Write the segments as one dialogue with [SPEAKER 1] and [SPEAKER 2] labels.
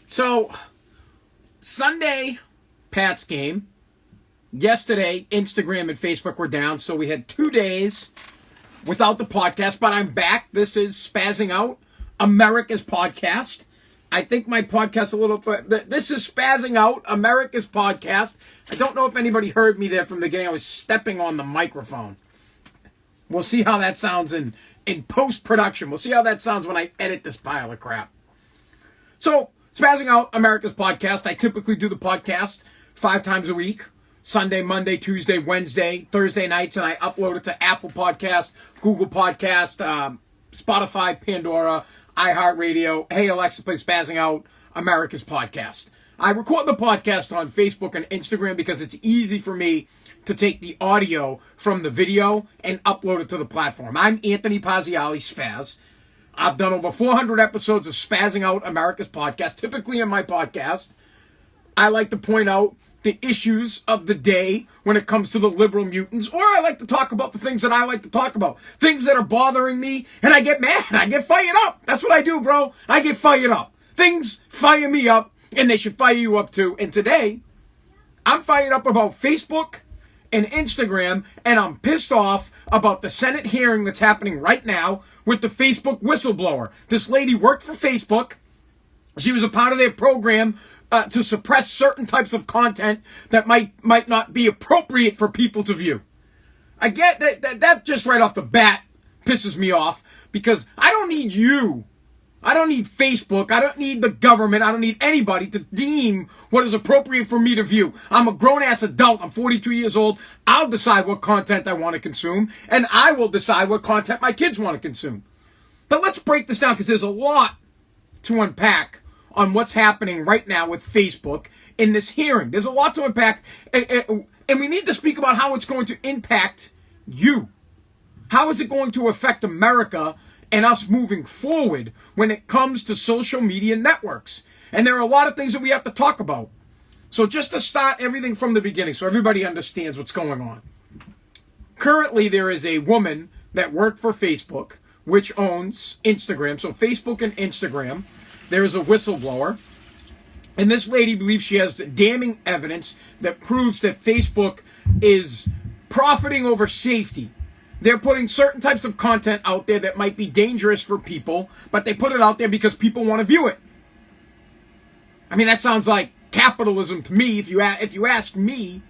[SPEAKER 1] So, Sunday, Pats game. Yesterday, Instagram and Facebook were down, so we had 2 days without the podcast, but I'm back. This is Spazzing Out, America's podcast. I think my podcast this is Spazzing Out, America's podcast. I don't know if anybody heard me there from the beginning. I was stepping on the microphone. We'll see how that sounds in post-production. We'll see how that sounds when I edit this pile of crap. So, Spazzing Out, America's podcast. I typically do the podcast 5 times a week. Sunday, Monday, Tuesday, Wednesday, Thursday nights, and I upload it to Apple Podcast, Google Podcast, Spotify, Pandora, iHeartRadio. Hey, Alexa, play Spazzing Out, America's podcast. I record the podcast on Facebook and Instagram because it's easy for me to take the audio from the video and upload it to the platform. I'm Anthony Pazziali, Spaz. I've done over 400 episodes of Spazzing Out, America's podcast. Typically in my podcast, I like to point out the issues of the day when it comes to the liberal mutants, or I like to talk about the things that I like to talk about, things that are bothering me, and I get mad, I get fired up. That's what I do, bro. I get fired up. Things fire me up, and they should fire you up too. And today, I'm fired up about Facebook and Instagram, and I'm pissed off about the Senate hearing that's happening right now with the Facebook whistleblower. This lady worked for Facebook. She was a part of their program to suppress certain types of content that might not be appropriate for people to view. I get that just right off the bat pisses me off because I don't need you. I don't need Facebook. I don't need the government. I don't need anybody to deem what is appropriate for me to view. I'm a grown-ass adult. I'm 42 years old. I'll decide what content I want to consume, and I will decide what content my kids want to consume. But let's break this down because there's a lot to unpack on what's happening right now with Facebook in this hearing. There's a lot to unpack, and we need to speak about how it's going to impact you. How is it going to affect America and us moving forward when it comes to social media networks? And there are a lot of things that we have to talk about. So just to start everything from the beginning so everybody understands what's going on. Currently, there is a woman that worked for Facebook, which owns Instagram. So Facebook and Instagram. There is a whistleblower, and this lady believes she has damning evidence that proves that Facebook is profiting over safety. They're putting certain types of content out there that might be dangerous for people, but they put it out there because people want to view it. I mean, that sounds like capitalism to me. If you ask me,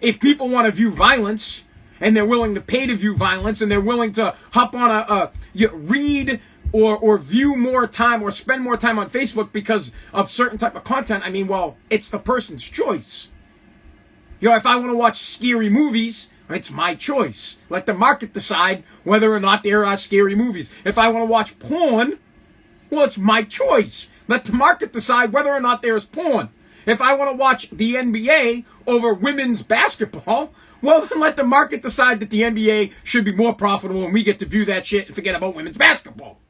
[SPEAKER 1] if people want to view violence, and they're willing to pay to view violence, and they're willing to hop on read or view more time or spend more time on Facebook because of certain type of content, I mean, well, it's the person's choice. If I want to watch scary movies, it's my choice. Let the market decide whether or not there are scary movies. If I want to watch porn, well, it's my choice. Let the market decide whether or not there is porn. If I want to watch the NBA over women's basketball, well, then let the market decide that the NBA should be more profitable and we get to view that shit and forget about women's basketball.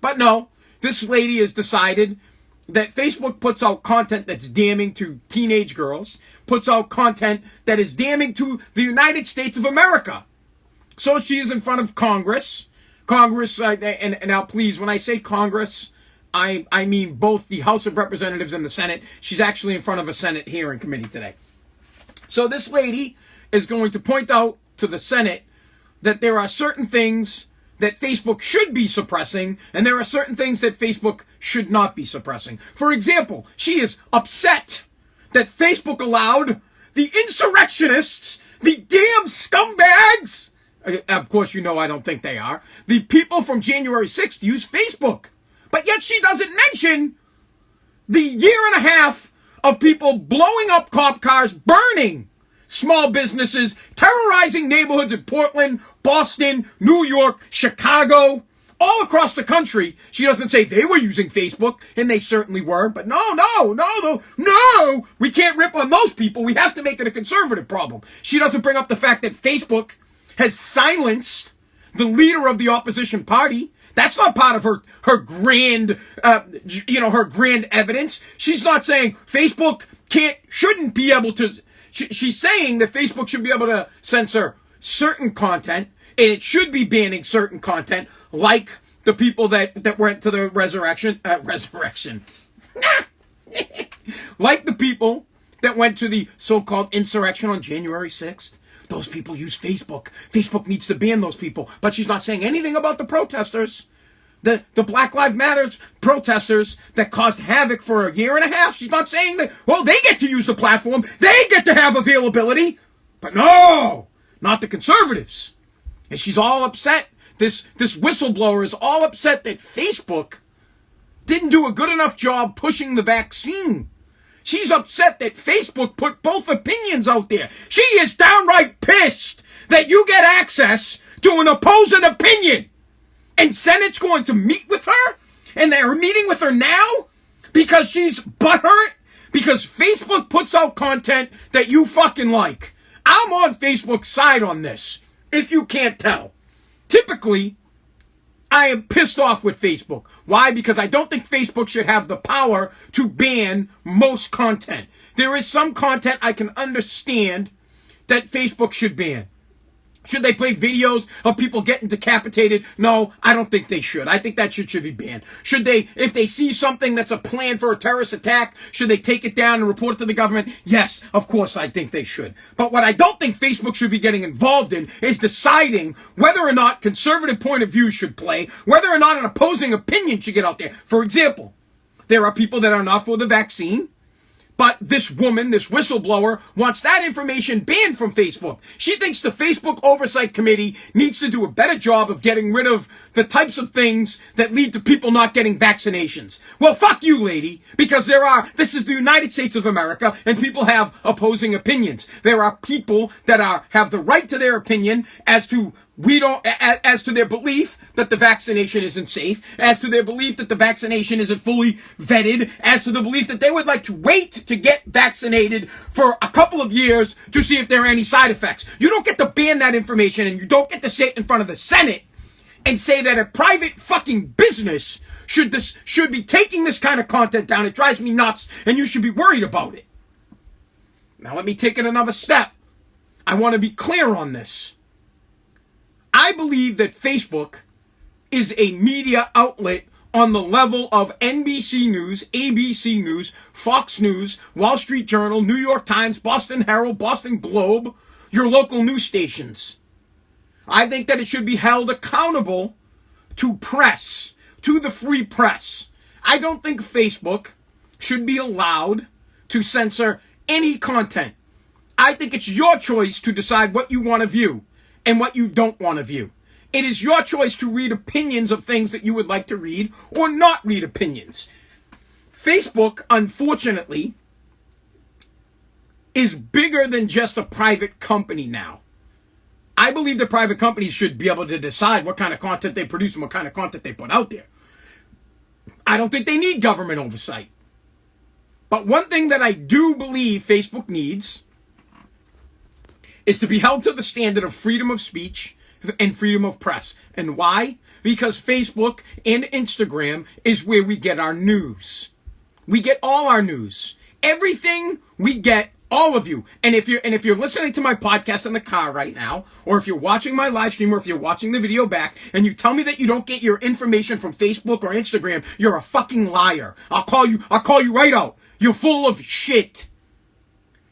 [SPEAKER 1] But no, this lady has decided that Facebook puts out content that's damning to teenage girls, puts out content that is damning to the United States of America. So she is in front of Congress. And now please, when I say Congress, I mean both the House of Representatives and the Senate. She's actually in front of a Senate hearing committee today. So this lady is going to point out to the Senate that there are certain things that Facebook should be suppressing, and there are certain things that Facebook should not be suppressing. For example, she is upset that Facebook allowed the insurrectionists, the damn scumbags, of course you know I don't think they are, the people from January 6th to use Facebook. But yet she doesn't mention the year and a half of people blowing up cop cars, burning small businesses, terrorizing neighborhoods in Portland, Boston, New York, Chicago, all across the country. She doesn't say they were using Facebook, and they certainly were, but no, we can't rip on those people. We have to make it a conservative problem. She doesn't bring up the fact that Facebook has silenced the leader of the opposition party. That's not part of her grand, her grand evidence. She's not saying Facebook shouldn't be able to. She's saying that Facebook should be able to censor certain content, and it should be banning certain content, like the people that went to the resurrection. Like the people that went to the so-called insurrection on January 6th. Those people use Facebook. Facebook needs to ban those people. But she's not saying anything about the protesters. The Black Lives Matter protesters that caused havoc for a year and a half. She's not saying that, well, they get to use the platform. They get to have availability. But no, not the conservatives. And she's all upset. This whistleblower is all upset that Facebook didn't do a good enough job pushing the vaccine. She's upset that Facebook put both opinions out there. She is downright pissed that you get access to an opposing opinion. And Senate's going to meet with her, and they're meeting with her now because she's butthurt, because Facebook puts out content that you fucking like. I'm on Facebook's side on this, if you can't tell. Typically, I am pissed off with Facebook. Why? Because I don't think Facebook should have the power to ban most content. There is some content I can understand that Facebook should ban. Should they play videos of people getting decapitated? No, I don't think they should. I think that should be banned. Should they, if they see something that's a plan for a terrorist attack, should they take it down and report it to the government? Yes, of course I think they should. But what I don't think Facebook should be getting involved in is deciding whether or not conservative point of view should play, whether or not an opposing opinion should get out there. For example, there are people that are not for the vaccine. But this woman, this whistleblower, wants that information banned from Facebook. She thinks the Facebook Oversight Committee needs to do a better job of getting rid of the types of things that lead to people not getting vaccinations. Well, fuck you, lady, because this is the United States of America, and people have opposing opinions. There are people that have the right to their opinion as to their belief that the vaccination isn't safe, as to their belief that the vaccination isn't fully vetted, as to the belief that they would like to wait to get vaccinated for a couple of years to see if there are any side effects. You don't get to ban that information, and you don't get to sit in front of the Senate and say that a private fucking business should be taking this kind of content down. It drives me nuts, and you should be worried about it. Now let me take it another step. I want to be clear on this. I believe that Facebook is a media outlet on the level of NBC News, ABC News, Fox News, Wall Street Journal, New York Times, Boston Herald, Boston Globe, your local news stations. I think that it should be held accountable to press, to the free press. I don't think Facebook should be allowed to censor any content. I think it's your choice to decide what you want to view and what you don't want to view. It is your choice to read opinions of things that you would like to read or not read opinions. Facebook, unfortunately, is bigger than just a private company now. I believe that private companies should be able to decide what kind of content they produce and what kind of content they put out there. I don't think they need government oversight. But one thing that I do believe Facebook needs is to be held to the standard of freedom of speech and freedom of press. And why? Because Facebook and Instagram is where we get our news. We get all our news. Everything we get, all of you. And if you're listening to my podcast in the car right now, or if you're watching my live stream, or if you're watching the video back, and you tell me that you don't get your information from Facebook or Instagram, you're a fucking liar. I'll call you right out. You're full of shit.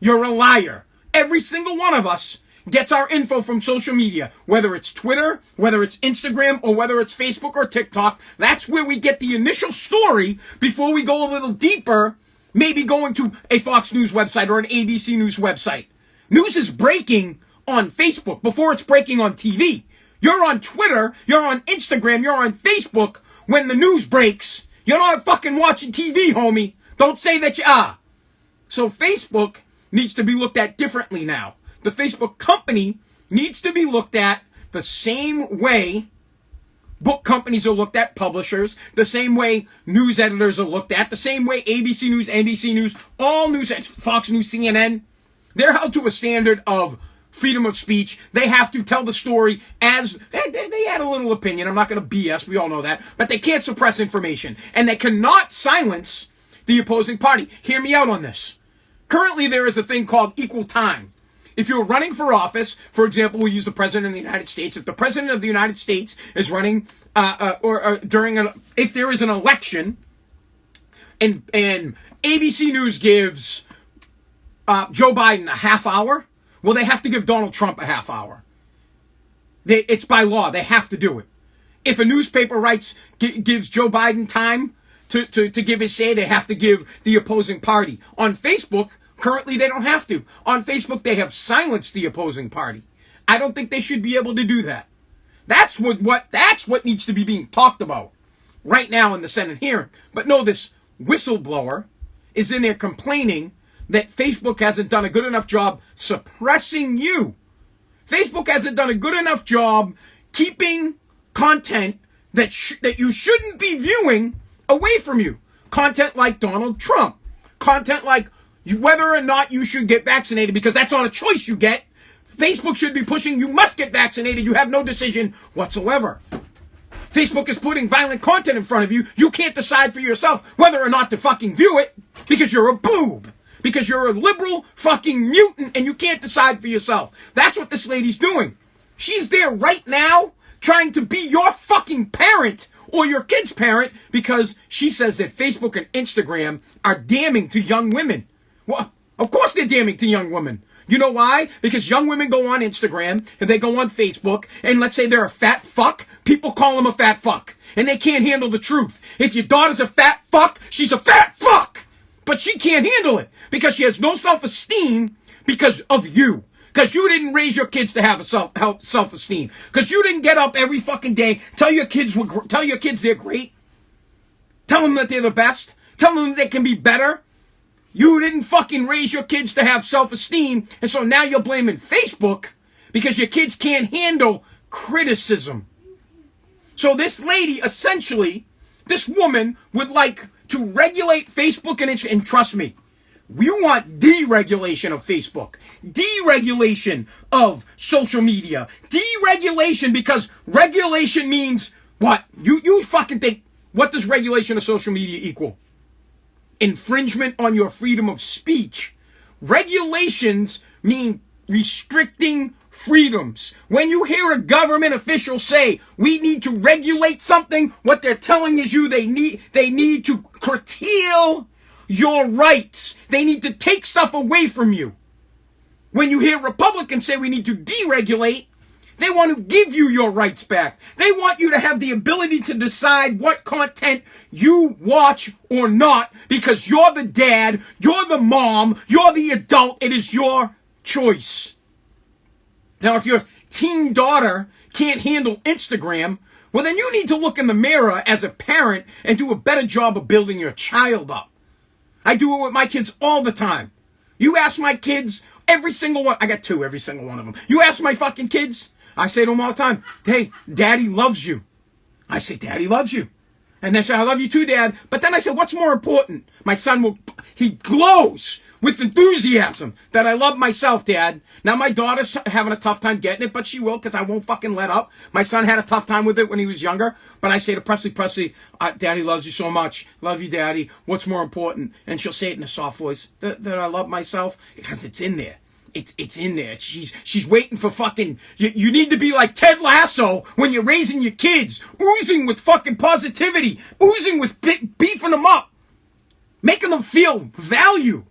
[SPEAKER 1] You're a liar. Every single one of us gets our info from social media, whether it's Twitter, whether it's Instagram, or whether it's Facebook or TikTok. That's where we get the initial story before we go a little deeper, maybe going to a Fox News website or an ABC News website. News is breaking on Facebook before it's breaking on TV. You're on Twitter, you're on Instagram, you're on Facebook when the news breaks. You're not fucking watching TV, homie. Don't say that you are. So Facebook needs to be looked at differently now. The Facebook company needs to be looked at the same way book companies are looked at, publishers, the same way news editors are looked at, the same way ABC News, NBC News, all news, Fox News, CNN. They're held to a standard of freedom of speech. They have to tell the story as they add a little opinion. I'm not going to BS. We all know that. But they can't suppress information. And they cannot silence the opposing party. Hear me out on this. Currently, there is a thing called equal time. If you're running for office, for example, we use the President of the United States. If the President of the United States is running, if there is an election, and ABC News gives Joe Biden a half hour, well, they have to give Donald Trump a half hour. It's by law. They have to do it. If a newspaper gives Joe Biden time to give his say, they have to give the opposing party. On Facebook, currently they don't have to. On Facebook, they have silenced the opposing party. I don't think they should be able to do that. That's what needs to be being talked about right now in the Senate hearing. But no, this whistleblower is in there complaining that Facebook hasn't done a good enough job suppressing you. Facebook hasn't done a good enough job keeping content that you shouldn't be viewing away from you. Content like Donald Trump. Content like whether or not you should get vaccinated, because that's not a choice you get. Facebook should be pushing you must get vaccinated. You have no decision whatsoever. Facebook is putting violent content in front of you. You can't decide for yourself whether or not to fucking view it because you're a boob. Because you're a liberal fucking mutant and you can't decide for yourself. That's what this lady's doing. She's there right now trying to be your fucking parent or your kid's parent because she says that Facebook and Instagram are damning to young women. Well, of course they're damning to young women. You know why? Because young women go on Instagram and they go on Facebook and let's say they're a fat fuck, people call them a fat fuck. And they can't handle the truth. If your daughter's a fat fuck, she's a fat fuck. But she can't handle it because she has no self-esteem because of you. Because you didn't raise your kids to have a self-esteem. Because you didn't get up every fucking day, tell your kids they're great. Tell them that they're the best. Tell them they can be better. You didn't fucking raise your kids to have self-esteem, and so now you're blaming Facebook because your kids can't handle criticism. So this lady, essentially, this woman would like to regulate Facebook and Instagram, and trust me, you want deregulation of Facebook, deregulation of social media, deregulation because regulation means what? You fucking think, what does regulation of social media equal? Infringement on your freedom of speech. Regulations mean restricting freedoms. When you hear a government official say we need to regulate something, what they're telling is they need to curtail your rights. They need to take stuff away from you. When you hear Republicans say we need to deregulate, they want to give you your rights back. They want you to have the ability to decide what content you watch or not because you're the dad, you're the mom, you're the adult. It is your choice. Now, if your teen daughter can't handle Instagram, well, then you need to look in the mirror as a parent and do a better job of building your child up. I do it with my kids all the time. You ask my kids, every single one, I got two, every single one of them. You ask my fucking kids, I say to them all the time, hey, Daddy loves you. I say, Daddy loves you. And they say, I love you too, Dad. But then I say, what's more important? My son he glows with enthusiasm that I love myself, Dad. Now my daughter's having a tough time getting it, but she will because I won't fucking let up. My son had a tough time with it when he was younger. But I say to Presley, Daddy loves you so much. Love you, Daddy. What's more important? And she'll say it in a soft voice, that I love myself, because it's in there. It's in there. She's waiting for fucking... You need to be like Ted Lasso when you're raising your kids. Oozing with fucking positivity. Oozing with beefing them up. Making them feel value.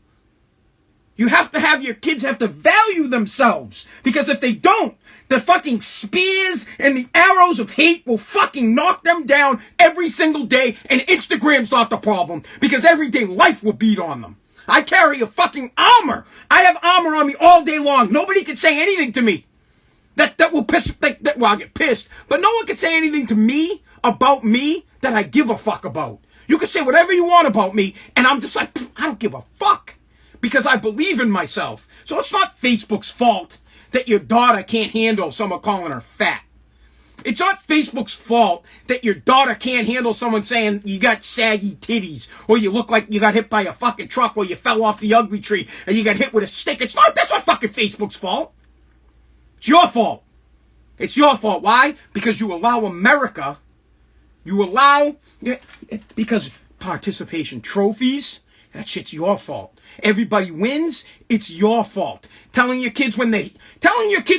[SPEAKER 1] You have to have your kids have to value themselves. Because if they don't, the fucking spears and the arrows of hate will fucking knock them down every single day. And Instagram's not the problem. Because everyday life will beat on them. I carry a fucking armor. I have armor on me all day long. Nobody can say anything to me. That will piss... well, I'll get pissed. But no one can say anything to me about me that I give a fuck about. You can say whatever you want about me, and I'm just like, I don't give a fuck. Because I believe in myself. So it's not Facebook's fault that your daughter can't handle someone calling her fat. It's not Facebook's fault that your daughter can't handle someone saying you got saggy titties, or you look like you got hit by a fucking truck, or you fell off the ugly tree, and you got hit with a stick. That's not fucking Facebook's fault. It's your fault. It's your fault. Why? Because you allow America, because participation trophies, that shit's your fault. Everybody wins, it's your fault. Telling your kids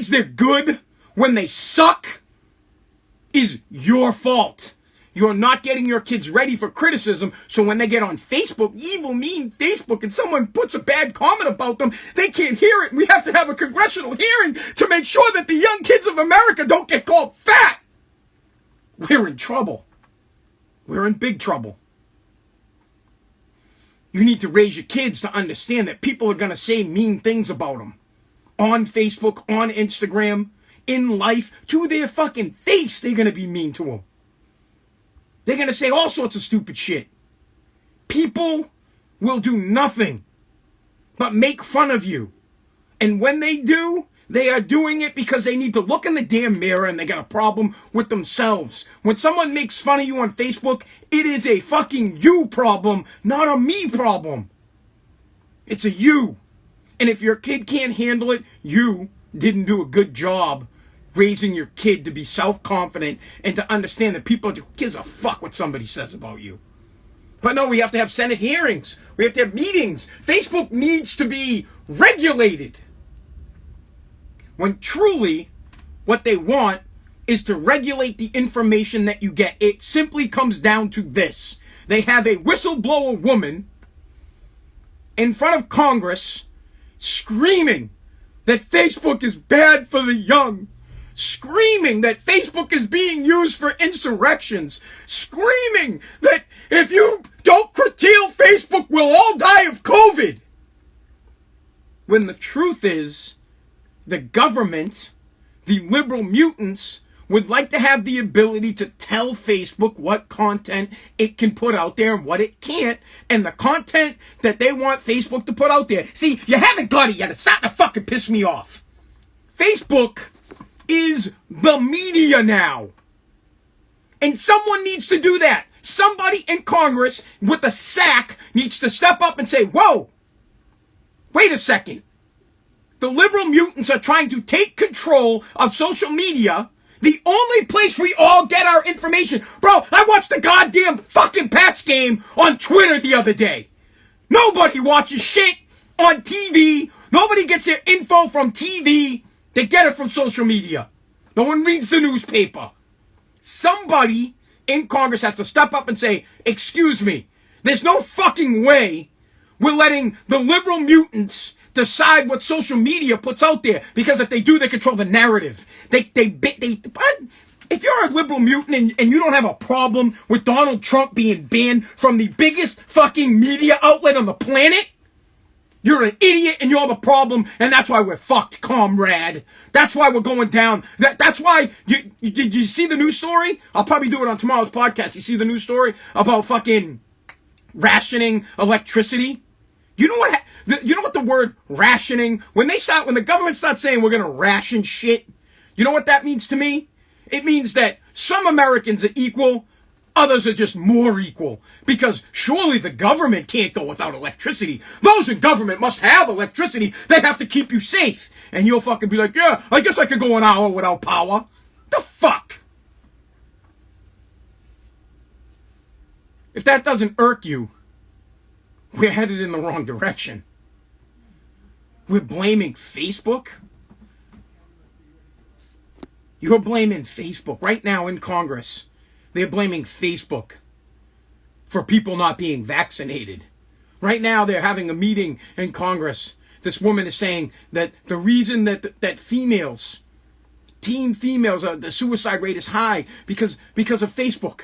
[SPEAKER 1] they're good when they suck is your fault. You're not getting your kids ready for criticism, so when they get on Facebook, evil, mean Facebook, and someone puts a bad comment about them, they can't hear it. We have to have a congressional hearing to make sure that the young kids of America don't get called fat. We're in trouble. We're in big trouble. You need to raise your kids to understand that people are going to say mean things about them. On Facebook, on Instagram, in life, to their fucking face, they're going to be mean to them. They're going to say all sorts of stupid shit. People will do nothing but make fun of you. And when they do, they are doing it because they need to look in the damn mirror and they got a problem with themselves. When someone makes fun of you on Facebook, it is a fucking you problem, not a me problem. It's a you. And if your kid can't handle it, you didn't do a good job raising your kid to be self-confident and to understand that people gives a fuck what somebody says about you. But no, we have to have Senate hearings. We have to have meetings. Facebook needs to be regulated. When truly what they want is to regulate the information that you get. It simply comes down to this. They have a whistleblower woman in front of Congress screaming that Facebook is bad for the young. Screaming that Facebook is being used for insurrections. Screaming that if you don't curtail Facebook, we'll all die of COVID. When the truth is, the government, the liberal mutants, would like to have the ability to tell Facebook what content it can put out there and what it can't, and the content that they want Facebook to put out there. See, you haven't got it yet. It's starting to fucking piss me off. Facebook is the media now. And someone needs to do that. Somebody in Congress with a sack needs to step up and say, whoa, wait a second. The liberal mutants are trying to take control of social media, the only place we all get our information. Bro, I watched the goddamn fucking Pats game on Twitter the other day. Nobody watches shit on TV. Nobody gets their info from TV. They get it from social media. No one reads the newspaper. Somebody in Congress has to step up and say, excuse me, there's no fucking way we're letting the liberal mutants decide what social media puts out there. Because if they do, they control the narrative. If you're a liberal mutant and you don't have a problem with Donald Trump being banned from the biggest fucking media outlet on the planet, you're an idiot and you're the problem, and that's why we're fucked, comrade. That's why we're going down. That's why, did you see the news story? I'll probably do it on tomorrow's podcast. You see the news story about fucking rationing electricity? You know what the word rationing, when the government starts saying we're gonna ration shit, you know what that means to me? It means that some Americans are equal, others are just more equal. Because surely the government can't go without electricity. Those in government must have electricity. They have to keep you safe. And you'll fucking be like, yeah, I guess I could go an hour without power. The fuck? If that doesn't irk you, we're headed in the wrong direction. We're blaming Facebook. You're blaming Facebook right now in Congress. They're blaming Facebook for people not being vaccinated. Right now, they're having a meeting in Congress. This woman is saying that the reason that females, teen females, the suicide rate is high because of Facebook.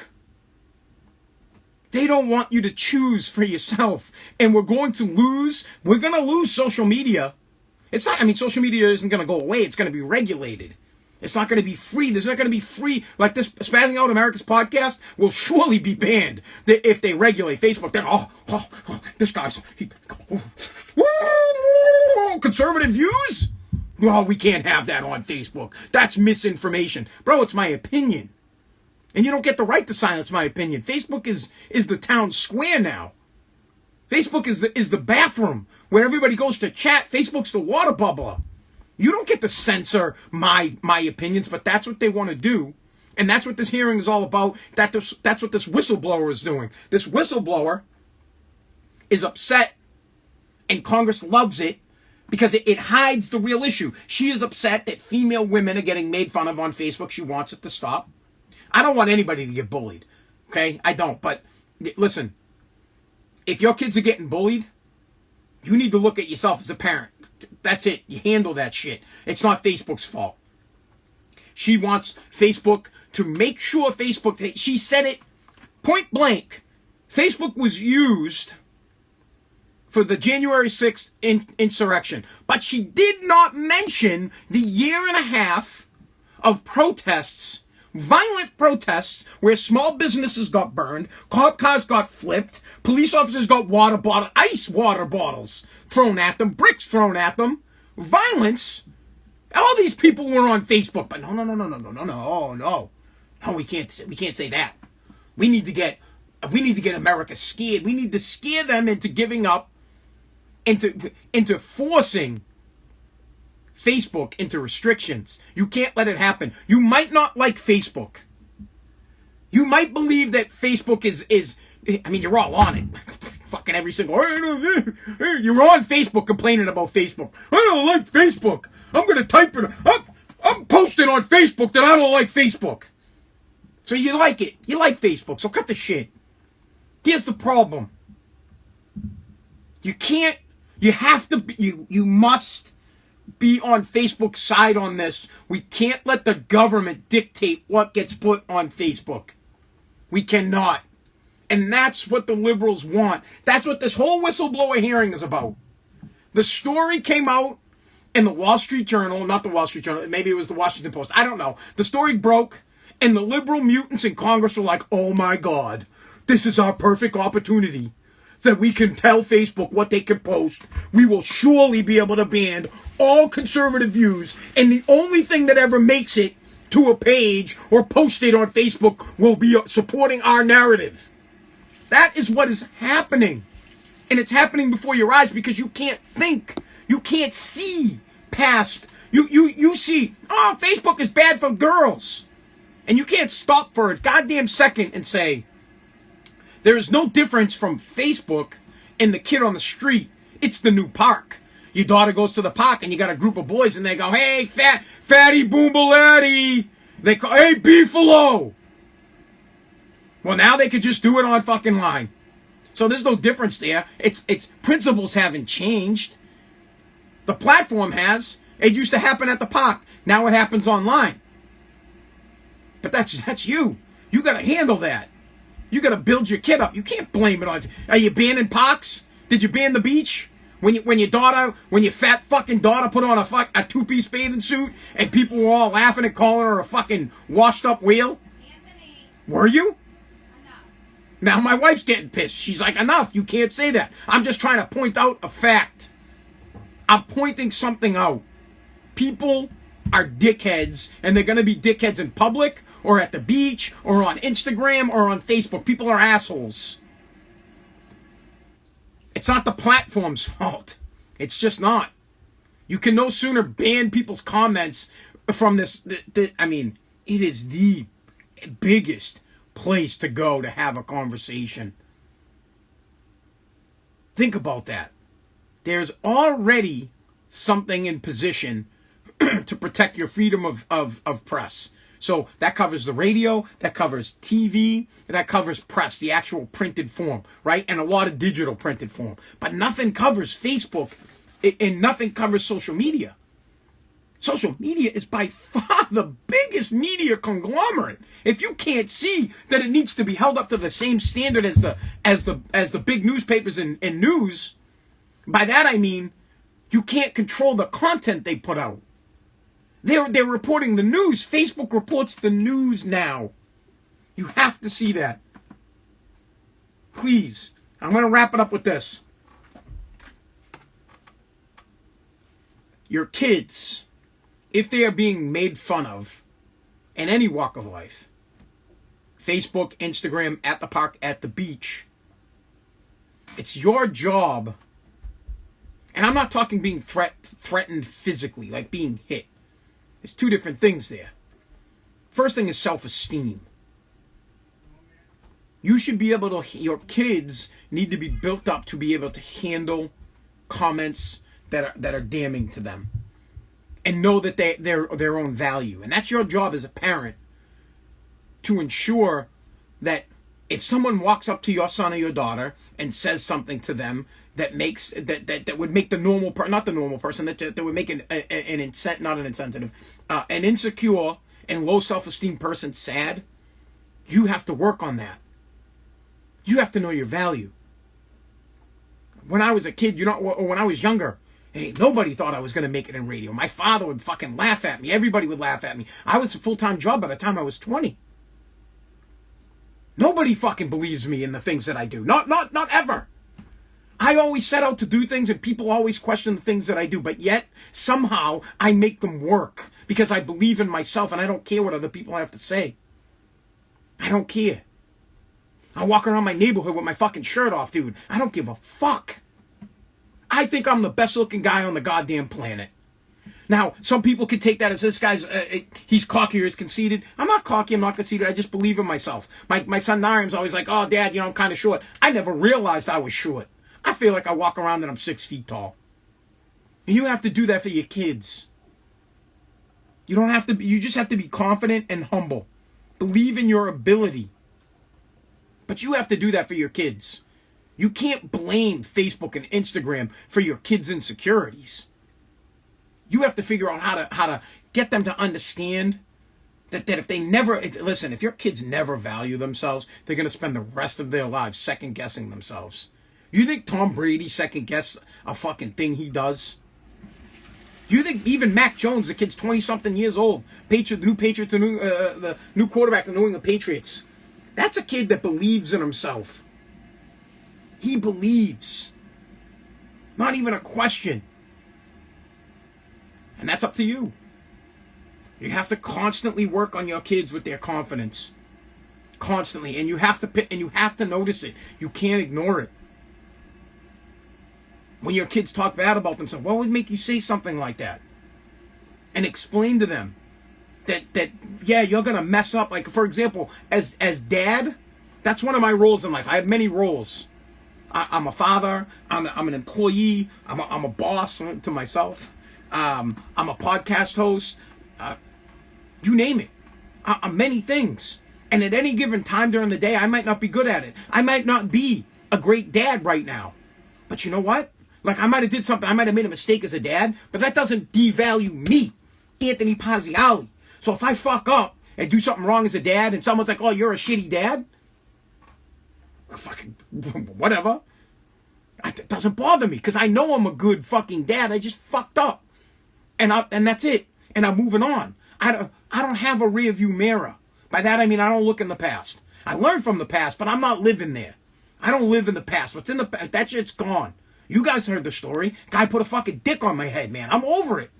[SPEAKER 1] They don't want you to choose for yourself. And we're going to lose social media. Social media isn't going to go away. It's going to be regulated. It's not going to be free. There's not going to be free. Like this Spazzing Out America's podcast will surely be banned if they regulate Facebook. Then, this guy's conservative views? Well, we can't have that on Facebook. That's misinformation. Bro, it's my opinion. And you don't get the right to silence my opinion. Facebook is the town square now. Facebook is the bathroom where everybody goes to chat. Facebook's the water bubbler. You don't get to censor my opinions, but that's what they want to do. And that's what this hearing is all about. That's what this whistleblower is doing. This whistleblower is upset, and Congress loves it because it hides the real issue. She is upset that female women are getting made fun of on Facebook. She wants it to stop. I don't want anybody to get bullied. Okay? I don't. But listen, if your kids are getting bullied, you need to look at yourself as a parent. That's it. You handle that shit. It's not Facebook's fault. She wants Facebook to make sure Facebook, she said it point blank. Facebook was used for the January 6th insurrection. But she did not mention the year and a half of protests, violent protests, where small businesses got burned, cop cars got flipped, police officers got ice water bottles thrown at them, bricks thrown at them, violence. All these people were on Facebook, but no, we can't say that. We need to get America scared. We need to scare them into giving up, into forcing Facebook into restrictions. You can't let it happen. You might not like Facebook. You might believe that Facebook is I mean, you're all on it. Fucking every single, you're on Facebook complaining about Facebook. I don't like Facebook. I'm going to type it. I'm posting on Facebook that I don't like Facebook. So you like it. You like Facebook. So cut the shit. Here's the problem. You can't, you have to be, you must be on Facebook's side on this. We can't let the government dictate what gets put on Facebook. We cannot. And that's what the liberals want. That's what this whole whistleblower hearing is about. The story came out in the Wall Street Journal, not the Wall Street Journal, maybe it was the Washington Post. I don't know. The story broke, and the liberal mutants in Congress were like, oh my God, this is our perfect opportunity that we can tell Facebook what they can post. We will surely be able to ban all conservative views, and the only thing that ever makes it to a page or posted on Facebook will be supporting our narrative. That is what is happening. And it's happening before your eyes because you can't think. You can't see past. You see, oh, Facebook is bad for girls. And you can't stop for a goddamn second and say, there is no difference from Facebook and the kid on the street. It's the new park. Your daughter goes to the park and you got a group of boys and they go, hey, fatty boombalatti. They call, hey, beefalo. Well, now they could just do it on fucking line. So there's no difference there. It's principles haven't changed. The platform has. It used to happen at the park. Now it happens online. But that's you. You got to handle that. You got to build your kid up. You can't blame it on. Are you banning parks? Did you ban the beach? When your fat fucking daughter put on a two-piece bathing suit and people were all laughing and calling her a fucking washed up whale? Anthony. Were you? Now my wife's getting pissed. She's like, enough. You can't say that. I'm just trying to point out a fact. I'm pointing something out. People are dickheads, and they're going to be dickheads in public or at the beach or on Instagram or on Facebook. People are assholes. It's not the platform's fault. It's just not. You can no sooner ban people's comments from this. I mean, it is the biggest place to go to have a conversation. Think about that. There's already something in position to protect your freedom of press. So that covers the radio, that covers TV, that covers press, the actual printed form, right? And a lot of digital printed form. But nothing covers Facebook, and nothing covers social media. Social media is by far the biggest media conglomerate. If you can't see that it needs to be held up to the same standard as the big newspapers and news, by that I mean you can't control the content they put out. They're reporting the news. Facebook reports the news now. You have to see that. Please, I'm going to wrap it up with this. Your kids, if they are being made fun of in any walk of life, Facebook, Instagram, at the park, at the beach, it's your job, and I'm not talking being threatened physically, like being hit. There's two different things there. First thing is self-esteem. You should be able to, your kids need to be built up to be able to handle comments that are damning to them. And know that they're their own value. And that's your job as a parent, to ensure that If someone walks up to your son or your daughter and says something to them that makes that would make the normal not the normal person that would make an insecure and low self-esteem person sad, you have to work on that. You have to know your value. When I was a kid, or when I was younger, hey, nobody thought I was going to make it in radio. My father would fucking laugh at me. Everybody would laugh at me. I was a full-time job by the time I was 20. Nobody fucking believes me in the things that I do. Not ever. I always set out to do things and people always question the things that I do, but yet somehow I make them work because I believe in myself and I don't care what other people have to say. I don't care. I walk around my neighborhood with my fucking shirt off, dude. I don't give a fuck. I think I'm the best looking guy on the goddamn planet. Now, some people can take that as this guy's, he's cocky or he's conceited. I'm not cocky, I'm not conceited, I just believe in myself. My son Narim's always like, oh, Dad, I'm kind of short. I never realized I was short. I feel like I walk around and I'm 6 feet tall. And you have to do that for your kids. You just have to be confident and humble. Believe in your ability. But you have to do that for your kids. You can't blame Facebook and Instagram for your kids' insecurities. You have to figure out how to get them to understand that if they never, listen, if your kids never value themselves, they're going to spend the rest of their lives second guessing themselves. You think Tom Brady second guess a fucking thing he does? You think even Mac Jones, the kid's 20-something years old, the new quarterback of the New England Patriots, that's a kid that believes in himself. He believes. Not even a question. And that's up to you. You have to constantly work on your kids with their confidence. Constantly. And you have to notice it. You can't ignore it. When your kids talk bad about themselves, what would make you say something like that? And explain to them that yeah, you're going to mess up. Like, for example, as dad, that's one of my roles in life. I have many roles. I'm a father. I'm an employee. I'm a boss to myself. I'm a podcast host. You name it. I'm many things. And at any given time during the day, I might not be good at it. I might not be a great dad right now. But you know what? Like, I might have did something. I might have made a mistake as a dad. But that doesn't devalue me, Anthony Pazziali. So if I fuck up and do something wrong as a dad and someone's like, oh, you're a shitty dad, fucking whatever. It doesn't bother me because I know I'm a good fucking dad. I just fucked up. And that's it. And I'm moving on. I don't have a rear view mirror. By that I mean I don't look in the past. I learned from the past, but I'm not living there. I don't live in the past. What's in the past, that shit's gone. You guys heard the story. Guy put a fucking dick on my head, man. I'm over it.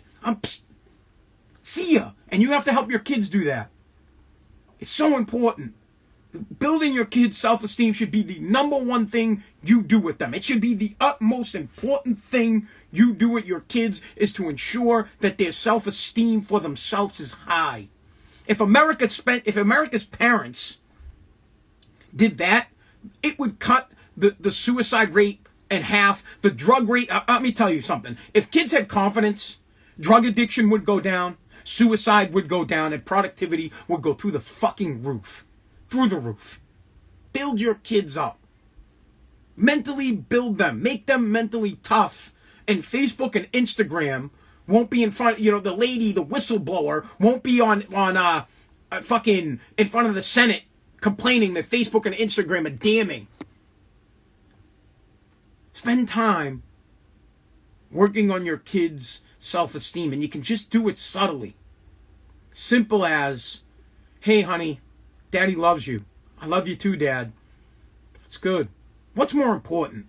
[SPEAKER 1] See ya. And you have to help your kids do that. It's so important. Building your kids' self-esteem should be the number one thing you do with them. It should be the utmost important thing you do with your kids is to ensure that their self-esteem for themselves is high. If America's parents did that, it would cut the suicide rate in half, the drug rate. Let me tell you something. If kids had confidence, drug addiction would go down, suicide would go down, and productivity would go through the fucking roof. Through the roof. Build your kids up. Mentally build them. Make them mentally tough. And Facebook and Instagram won't be in front, the lady, the whistleblower, won't be on fucking in front of the Senate complaining that Facebook and Instagram are damning. Spend time working on your kids' self-esteem, and you can just do it subtly. Simple as, hey, honey, Daddy loves you. I love you too, Dad. It's good. What's more important?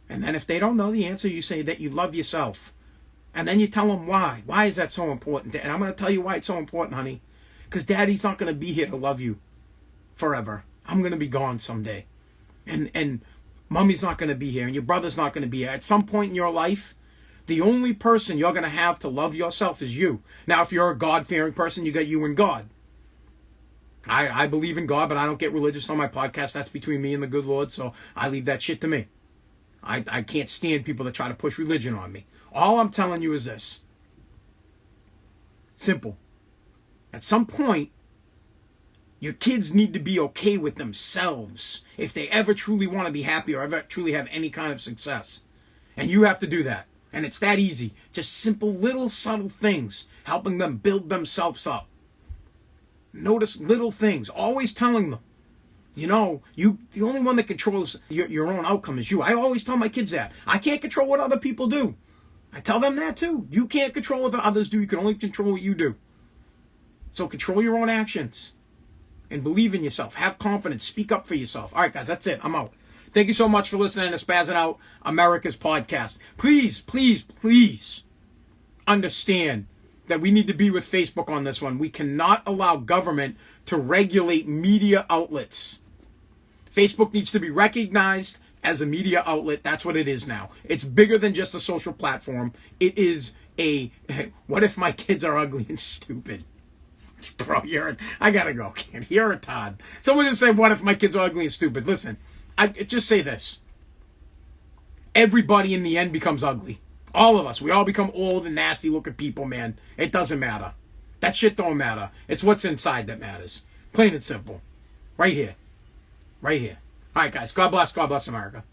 [SPEAKER 1] And then if they don't know the answer, you say that you love yourself. And then you tell them why. Why is that so important? And I'm going to tell you why it's so important, honey. Because Daddy's not going to be here to love you forever. I'm going to be gone someday. And Mommy's not going to be here. And your brother's not going to be here. At some point in your life, the only person you're going to have to love yourself is you. Now, if you're a God-fearing person, you got you and God. I believe in God, but I don't get religious on my podcast. That's between me and the good Lord, so I leave that shit to me. I can't stand people that try to push religion on me. All I'm telling you is this. Simple. At some point, Your kids need to be okay with themselves if they ever truly want to be happy or ever truly have any kind of success. And you have to do that. And it's that easy. Just simple little subtle things, helping them build themselves up. Notice little things, always telling them, the only one that controls your own outcome is you. I always tell my kids that. I can't control what other people do. I tell them that too. You can't control what others do. You can only control what you do. So control your own actions and believe in yourself. Have confidence. Speak up for yourself. All right, guys, that's it. I'm out. Thank you so much for listening to Spazzing Out America's podcast. Please, please, please understand that we need to be with Facebook on this one. We cannot allow government to regulate media outlets. Facebook needs to be recognized as a media outlet. That's what it is now. It's bigger than just a social platform. It is what if my kids are ugly and stupid? Bro, I gotta go, kid. You're a Todd. Someone just say, what if my kids are ugly and stupid? Listen, I just say this. Everybody in the end becomes ugly. All of us. We all become old and nasty looking people, man. It doesn't matter. That shit don't matter. It's what's inside that matters. Plain and simple. Right here. Right here. All right, guys. God bless. God bless America.